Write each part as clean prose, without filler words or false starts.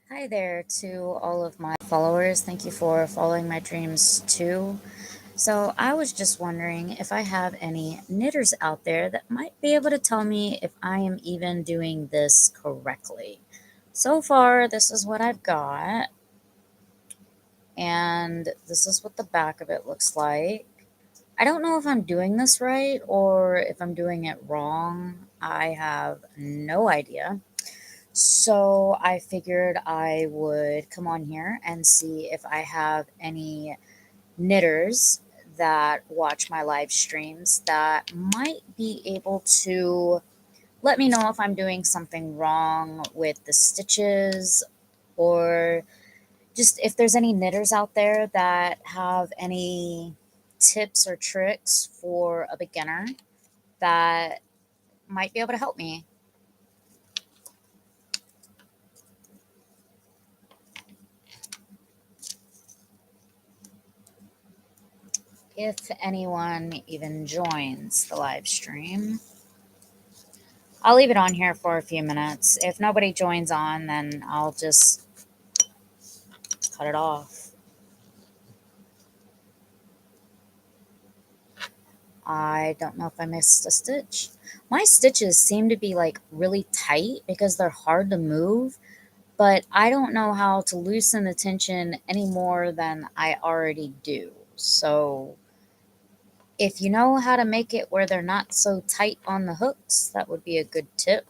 Hi there to all of my followers. Thank you for following my dreams too. So, I was just wondering if I have any knitters out there that might be able to tell me if I am even doing this correctly. So far, this is what I've got, and this is what the back of it looks like. I don't know if I'm doing this right or if I'm doing it wrong. I have no idea. So I figured I would come on here and see if I have any knitters that watch my live streams that might be able to let me know if I'm doing something wrong with the stitches, or just if there's any knitters out there that have any tips or tricks for a beginner that might be able to help me. If anyone even joins the live stream, I'll leave it on here for a few minutes. If nobody joins on, then I'll just cut it off. I don't know if I missed a stitch. My stitches seem to be like really tight because they're hard to move, but I don't know how to loosen the tension any more than I already do. So if you know how to make it where they're not so tight on the hooks, that would be a good tip.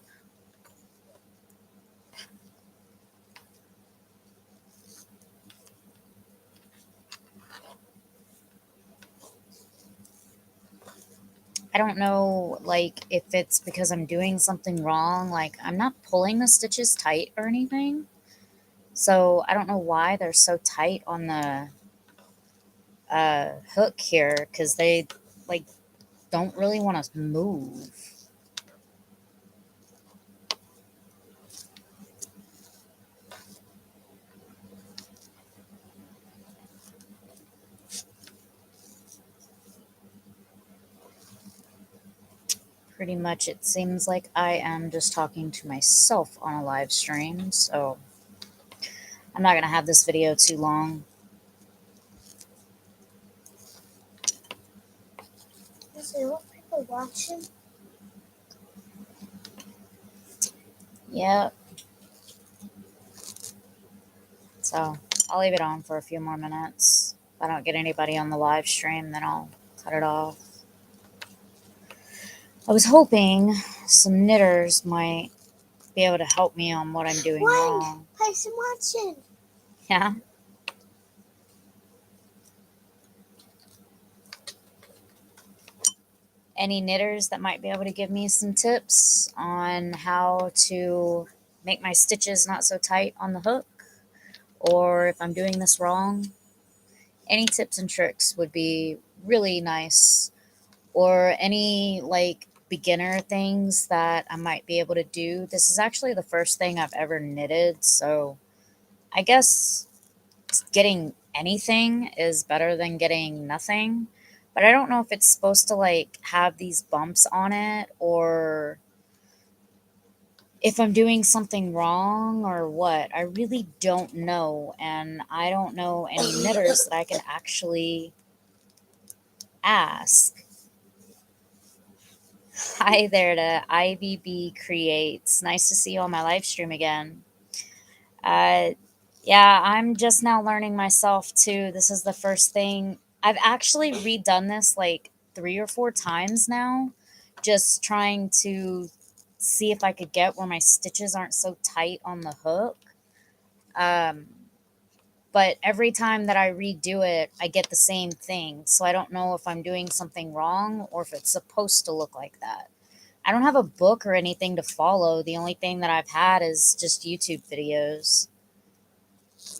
I don't know, like, if it's because I'm doing something wrong. Like, I'm not pulling the stitches tight or anything. So I don't know why they're so tight on the hook here, because they, like, don't really want to move. Pretty much, it seems like I am just talking to myself on a live stream. So I'm not going to have this video too long. Is there what people watching? Yep. So I'll leave it on for a few more minutes. If I don't get anybody on the live stream, then I'll cut it off. I was hoping some knitters might be able to help me on what I'm doing wrong. Person watching. Yeah. Any knitters that might be able to give me some tips on how to make my stitches not so tight on the hook, or if I'm doing this wrong. Any tips and tricks would be really nice, or any like beginner things that I might be able to do. This is actually the first thing I've ever knitted, so I guess getting anything is better than getting nothing. But I don't know if it's supposed to like have these bumps on it, or if I'm doing something wrong or what. I really don't know, and I don't know any knitters that I can actually ask. Hi there to IVB Creates. Nice to see you on my live stream again. Uh, yeah, I'm just now learning myself too. This is the first thing. I've actually redone this like 3 or 4 times now, just trying to see if I could get where my stitches aren't so tight on the hook. Um, but every time that I redo it, I get the same thing. So I don't know if I'm doing something wrong or if it's supposed to look like that. I don't have a book or anything to follow. The only thing that I've had is just YouTube videos.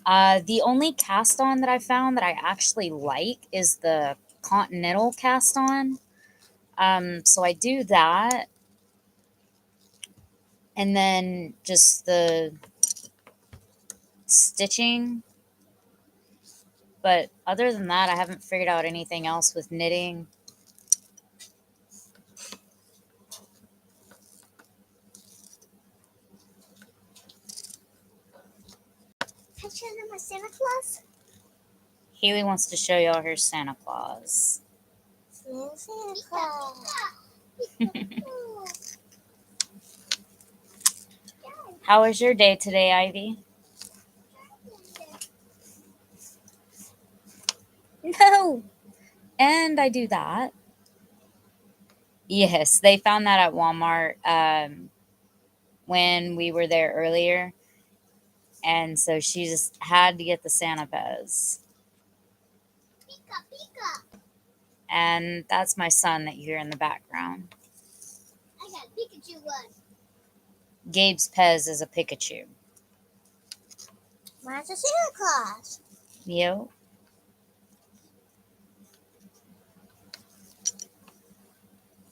The only cast on that I found that I actually like is the Continental cast on. So I do that. And then just the stitching. But other than that, I haven't figured out anything else with knitting. Can I show them my Santa Claus? Haley wants to show y'all her Santa Claus. Santa Claus. How was your day today, Ivy? No. And I do that. Yes, they found that at Walmart when we were there earlier. And so she just had to get the Santa Pez. Pika, Pika. And that's my son that you hear in the background. I got a Pikachu one. Gabe's Pez is a Pikachu. Mine's a Santa Claus. Yo.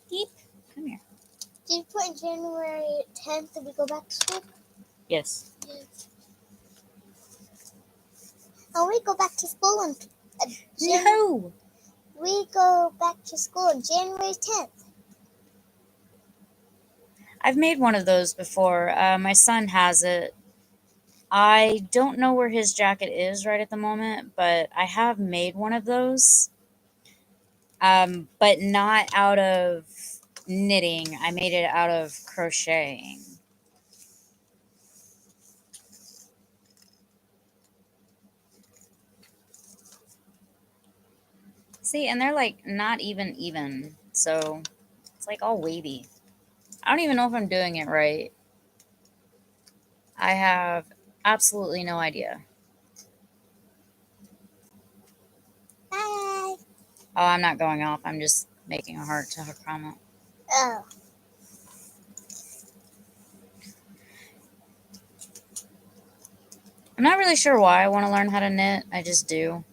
Deep. Come here. Did you put in January 10th that we go back to school? Yes. Oh, we go back to school on No. We go back to school on January 10th. I've made one of those before. My son has it. I don't know where his jacket is right at the moment, but I have made one of those. But not out of knitting. I made it out of crocheting. See, and they're like not even. So it's like all wavy. I don't even know if I'm doing it right. I have absolutely no idea. Bye. Oh, I'm not going off. I'm just making a heart to her comment. Oh. I'm not really sure why I want to learn how to knit. I just do.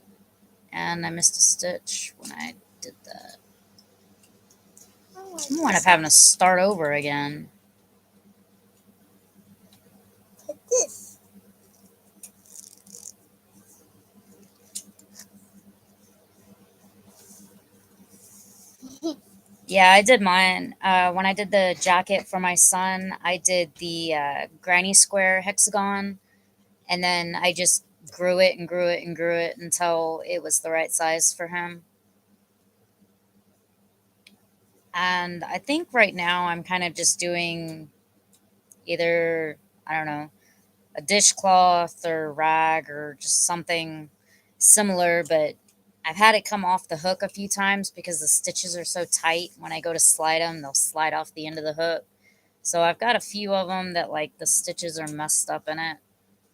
And I missed a stitch when I did that. I'm going to wind up having to start over again. Put this. Yeah, I did mine. When I did the jacket for my son, I did the granny square hexagon. And then I just grew it and grew it and grew it until it was the right size for him. And I think right now I'm kind of just doing either, I don't know, a dishcloth or rag or just something similar, but I've had it come off the hook a few times because the stitches are so tight. When I go to slide them, they'll slide off the end of the hook. So I've got a few of them that like the stitches are messed up in it.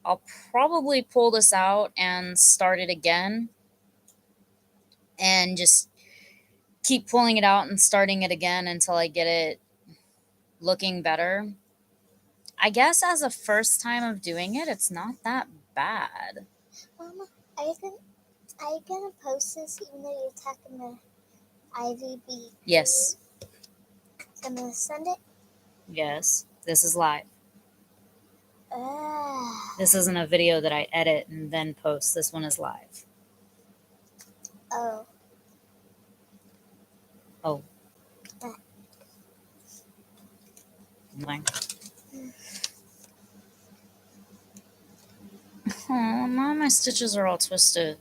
I'll probably pull this out and start it again and just keep pulling it out and starting it again until I get it looking better. I guess as a first time of doing it, it's not that bad. Mama, are you gonna post this even though you're attacking the IVB? Yes. Gonna send it? Yes. This is live. Ah. This isn't a video that I edit and then post. This one is live. Oh. Oh. Ah. Mine. Oh, now my stitches are all twisted.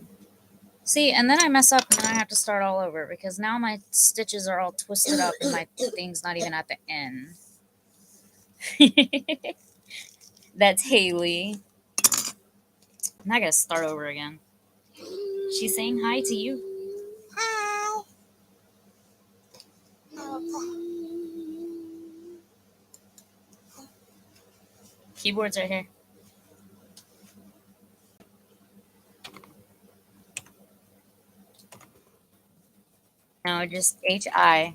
See, and then I mess up and then I have to start all over because now my stitches are all twisted up and my thing's not even at the end. That's Haley. I'm not going to start over again. She's saying hi to you. Hi. Keyboard's right here. No, just H-I.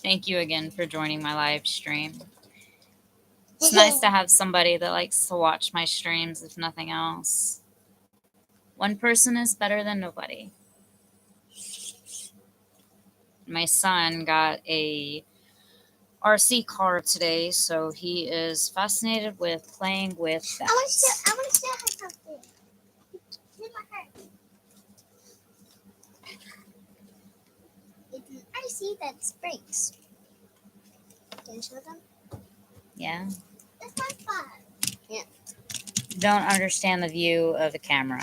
Thank you again for joining my live stream. It's nice to have somebody that likes to watch my streams, if nothing else. One person is better than nobody. My son got a RC car today, so he is fascinated with playing with that. I want to show her something. Look at her. see that springs. Can you show them? Yeah. That's my spot. Don't understand the view of the camera.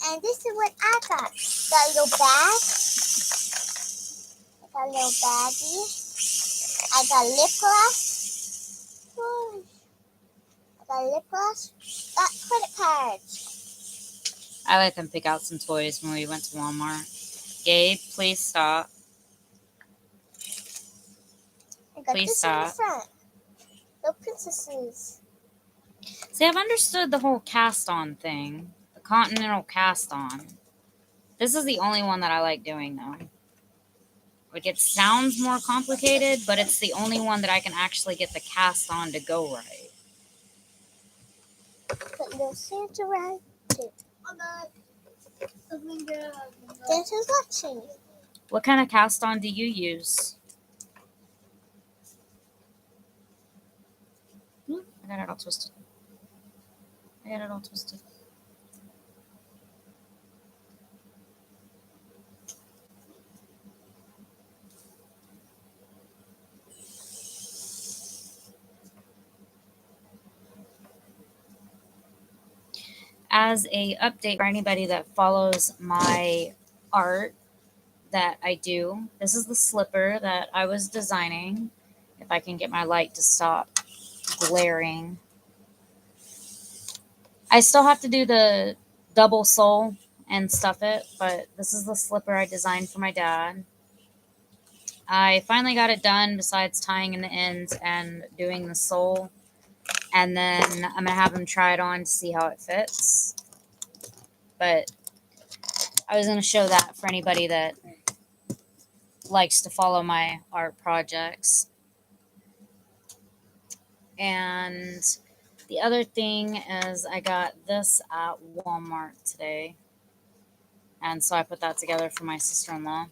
And this is what I got. Got a little bag. I got a little baggie. I got lip gloss. Whoosh. I got lip gloss. Got credit cards. I let them pick out some toys when we went to Walmart. Gabe, please stop. I got Please this in the stop. front. Little princesses. See, I've understood the whole cast-on thing. The Continental cast-on. This is the only one that I like doing, though. Like, it sounds more complicated, but it's the only one that I can actually get the cast-on to go right. Put little Santa right there. Santa's watching. What kind of cast-on do you use? I got it all twisted. As a update for anybody that follows my art that I do, this is the slipper that I was designing. If I can get my light to stop glaring. I still have to do the double sole and stuff it, but this is the slipper I designed for my dad. I finally got it done besides tying in the ends and doing the sole. And then I'm going to have him try it on to see how it fits. But I was going to show that for anybody that likes to follow my art projects. And the other thing is I got this at Walmart today. And so I put that together for my sister-in-law.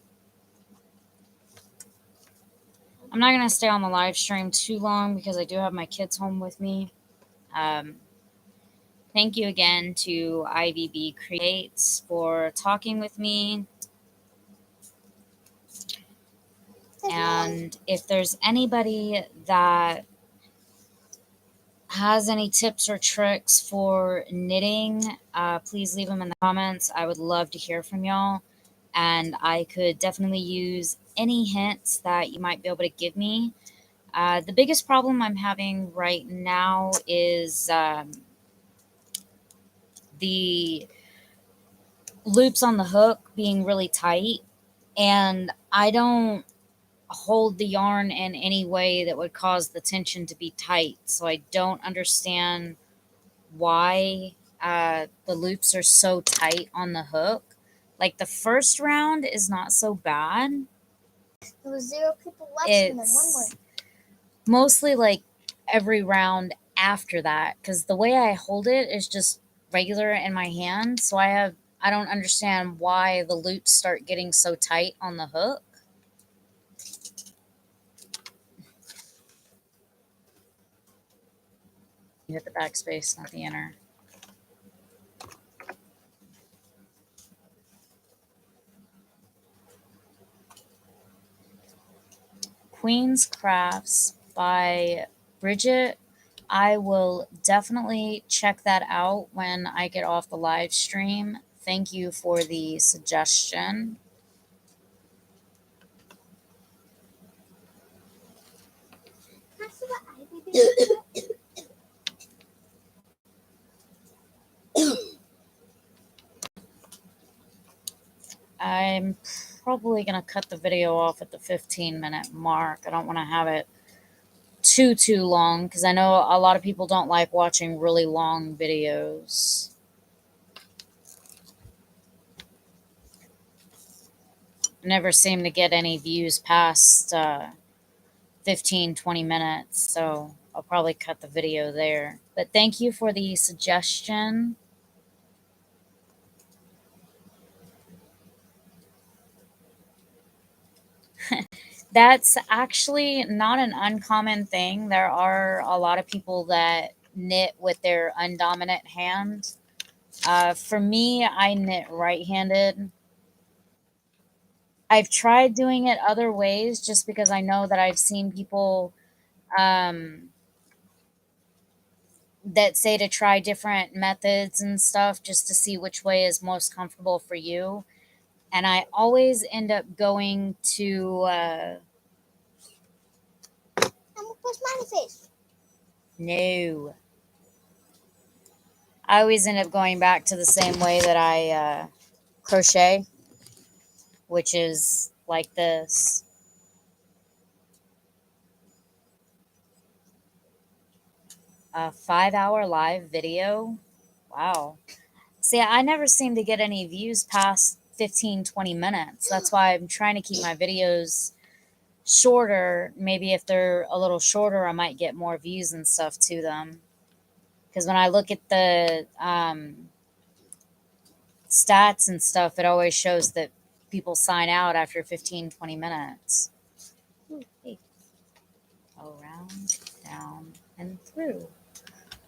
I'm not going to stay on the live stream too long because I do have my kids home with me. Thank you again to IVB Creates for talking with me. And if there's anybody that has any tips or tricks for knitting, please leave them in the comments. I would love to hear from y'all. And I could definitely use any hints that you might be able to give me. The biggest problem I'm having right now is the loops on the hook being really tight. And I don't hold the yarn in any way that would cause the tension to be tight. So I don't understand why the loops are so tight on the hook. Like the first round is not so bad. There was 0 people watching them. One more. It's mostly like every round after that, because the way I hold it is just regular in my hand. So I don't understand why the loops start getting so tight on the hook. You hit the backspace, not the enter. Queen's Crafts by Bridget. I will definitely check that out when I get off the live stream. Thank you for the suggestion. That's what IVB. I'm probably going to cut the video off at the 15-minute mark. I don't want to have it too long because I know a lot of people don't like watching really long videos. Never seem to get any views past 15-20 minutes, so I'll probably cut the video there. But thank you for the suggestion. That's actually not an uncommon thing. There are a lot of people that knit with their undominant hand. For me, I knit right-handed. I've tried doing it other ways just because I know that I've seen people um, that say to try different methods and stuff just to see which way is most comfortable for you. And I always end up going to I'm gonna push my face. no. I always end up going back to the same way that I crochet, which is like this. A 5 hour live video. Wow. See, I never seem to get any views past 15, 20 minutes. That's why I'm trying to keep my videos shorter. Maybe if they're a little shorter, I might get more views and stuff to them. Because when I look at the stats and stuff, it always shows that people sign out after 15, 20 minutes. Ooh, hey. Around, down, and through.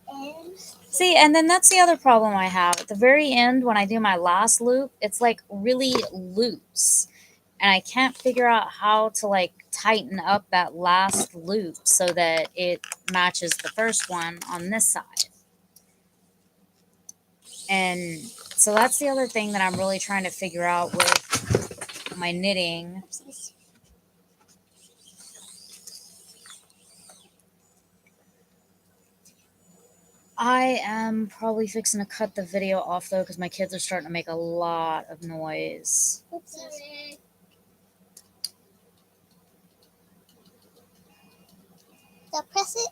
And See, and then that's the other problem I have. At the very end, when I do my last loop, it's like really loose. And I can't figure out how to like tighten up that last loop so that it matches the first one on this side. And so that's the other thing that I'm really trying to figure out with my knitting. I am probably fixing to cut the video off though because my kids are starting to make a lot of noise. oopsies. So press it.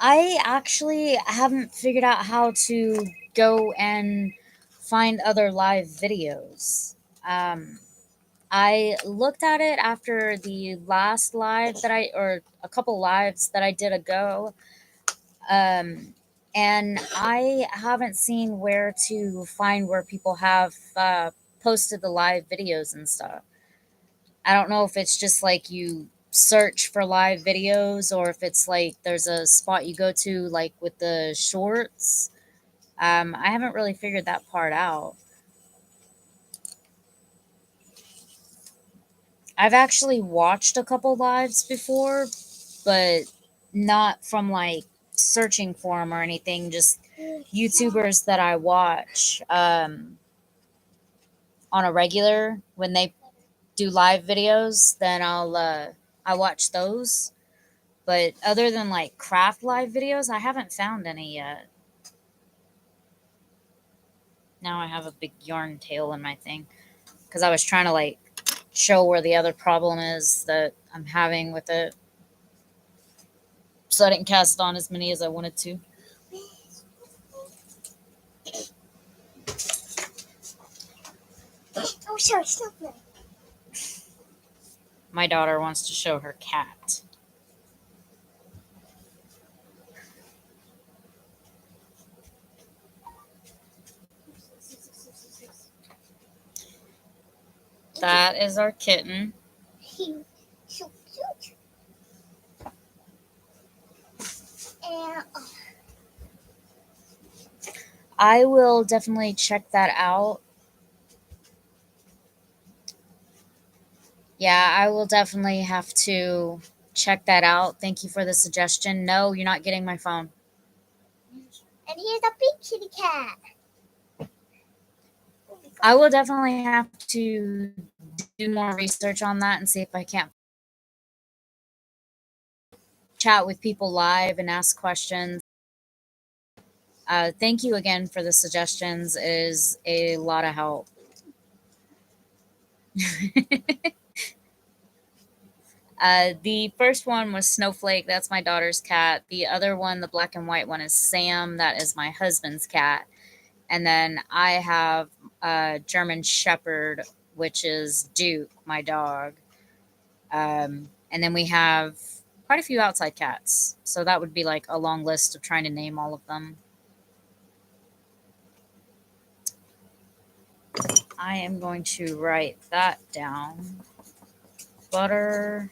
I actually haven't figured out how to go and find other live videos. I looked at it after the last live that or a couple lives that I did ago. And I haven't seen where to find where people have posted the live videos and stuff. I don't know if it's just like you search for live videos or if it's like there's a spot you go to like with the shorts. I haven't really figured that part out. I've actually watched a couple lives before, but not from like searching for them or anything, just YouTubers that I watch on a regular when they do live videos, then I watch those. But other than like craft live videos, I haven't found any yet. Now I have a big yarn tail in my thing because I was trying to like show where the other problem is that I'm having with it. So I didn't cast on as many as I wanted to. Oh, sorry, stop it. My daughter wants to show her cat. That is our kitten. So cute. And I will definitely check that out. Yeah, I will definitely have to check that out. Thank you for the suggestion. No, you're not getting my phone. and here's a big kitty cat. I will definitely have to do more research on that and see if I can't chat with people live and ask questions. Thank you again for the suggestions. It is a lot of help. The first one was Snowflake. That's my daughter's cat. The other one, the black and white one, is Sam. That is my husband's cat. And then I have a German Shepherd, which is Duke, my dog. And then we have quite a few outside cats. So that would be like a long list of trying to name all of them. I am going to write that down. Butterfly.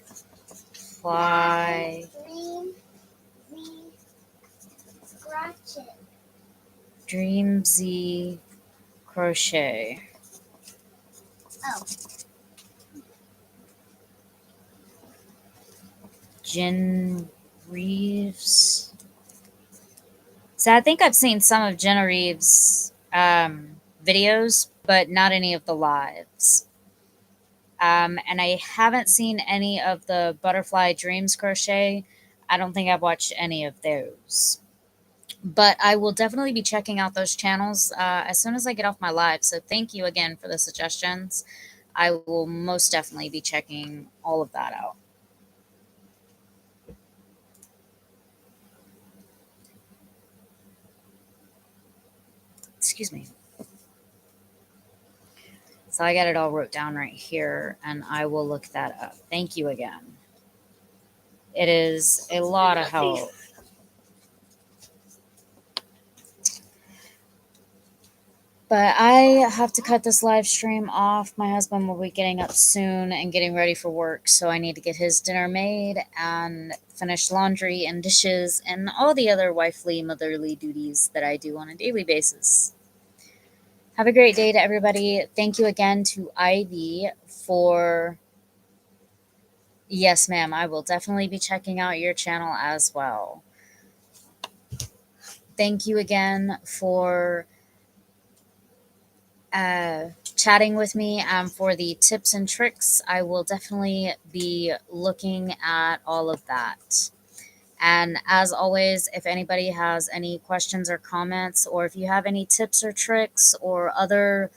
Dreamzy crochet. Oh. Jen Reeves. So I think I've seen some of Genevieve's videos, but not any of the lives. And I haven't seen any of the Butterfly Dreams crochet. I don't think I've watched any of those. But I will definitely be checking out those channels as soon as I get off my live. So thank you again for the suggestions. I will most definitely be checking all of that out. Excuse me. So I got it all wrote down right here, and I will look that up. Thank you again. It is a lot of help. But I have to cut this live stream off. My husband will be getting up soon and getting ready for work, so I need to get his dinner made and finish laundry and dishes and all the other wifely, motherly duties that I do on a daily basis. Have a great day to everybody. Thank you again to Ivy for... Yes, ma'am, I will definitely be checking out your channel as well. Thank you again for chatting with me for the tips and tricks. I will definitely be looking at all of that. And as always, if anybody has any questions or comments, or if you have any tips or tricks or other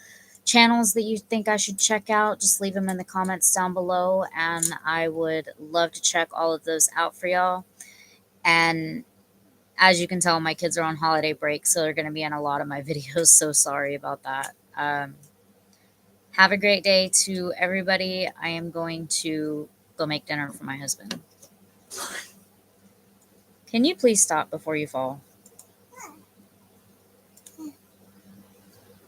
channels that you think I should check out, just leave them in the comments down below, and I would love to check all of those out for y'all. And as you can tell, my kids are on holiday break, so they're going to be in a lot of my videos, so sorry about that. Have a great day to everybody. I am going to go make dinner for my husband. Can you please stop before you fall?